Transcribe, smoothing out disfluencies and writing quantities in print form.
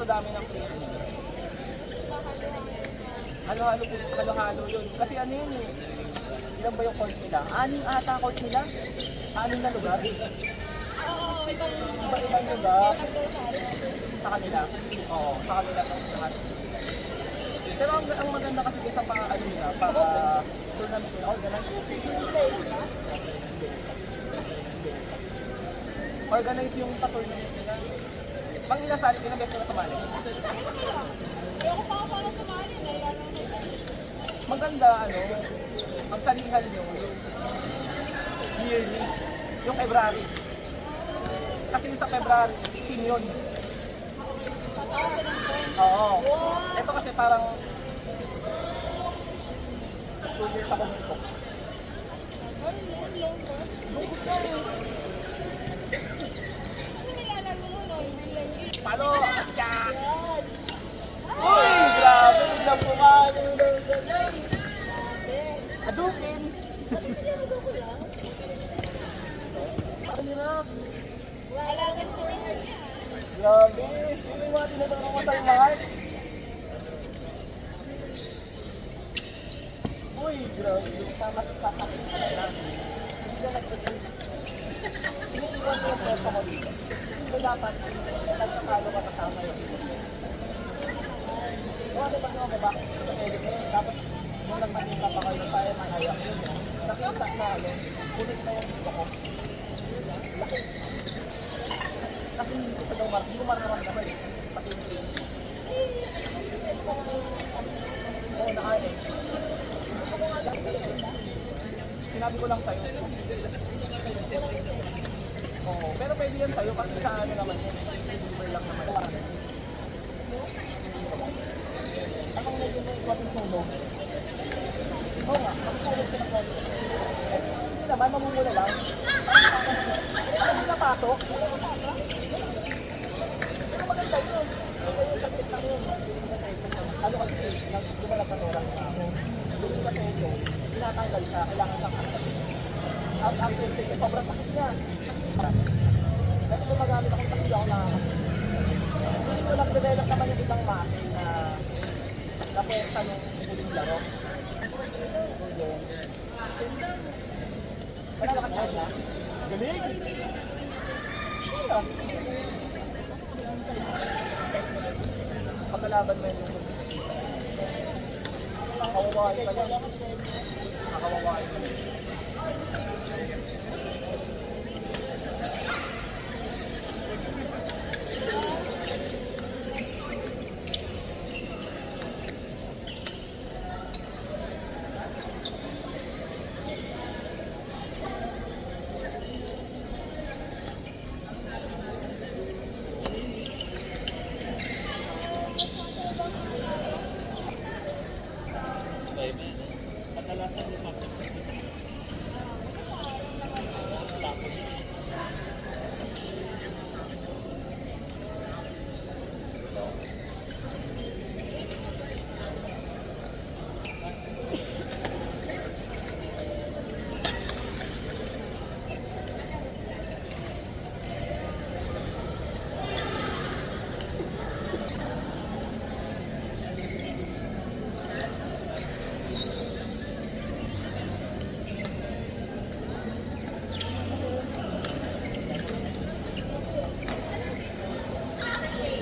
dami ng player nila. Halo-halo yun. Kasi ano yun eh. Ilan ba yung court nila? 6 ata court nila. 6 na lugar. Iba-ibang lugar. Sa kanila. Oo, sa kanila lahat. Pero ang maganda kasi sa ano nila, tournament nila, organize. Organize yung tournament nila. Pang inasali, pinabest ko na sumali. Ayoko pa ako para sumali, nailangan na ito. Maganda, ang salihan nyo, yearly, yung February. Kasi sa February, team yun. Pataasan ng points. Oo. Ito kasi parang 2 years ako nito. Ay, long ba? Ano nilalaro mo no? Hindi lang yun. Paano? Yeah! Yan. Uy! Grabe! Biglang pumalo ng ganyan! Adukin! Ano nilalaro ko lang? Ang hirap! Alagat sa rin yan. Grabe! Hindi mo mga tinatawag mo tayong mahal. Uy! Grabe! Mas sasakit ka na lang. Hindi ka nag-release. Iniiwan mo yung presa mo dito. Hindi ba dapat nagkakalo ka kasama yun? Ano ba naman ba? Tapos nung nagmanika pa kayo tayo mangayak yun. Nakita na kulit na yung dito ko. Laki. Kasi hindi ko sa daw hindi ko maramdaman eh. Pati yung pain. Oo, naka-ex. Sinabi ko lang sa'yo. Oo, pero pwede yan sa'yo kasi sa ano naman yun. Deliver lang naman. Anong medyo may iwating tulog? Oo nga, makitulog siya ng konti. Hindi naman, mamumula lang. Ano hindi napasok? Pero maganda yun. Maganda yun, saglit lang yun. Ano kasi, gumalag na torang na ako. Hindi kasi ito, tinatanggal siya, kailangan siyang kasapin. Tapos after sige, sobrang sakit niya. Kasi gumagamit ako kasi hindi ako nakakapit. Hindi ko nag-develop naman yung ibang muscle na pwersa nung huling laro. So yun. Wala ka na? Galing! Wala. Pagkalaban mo yung nakawawain ka lang. Nakawawain ka lang.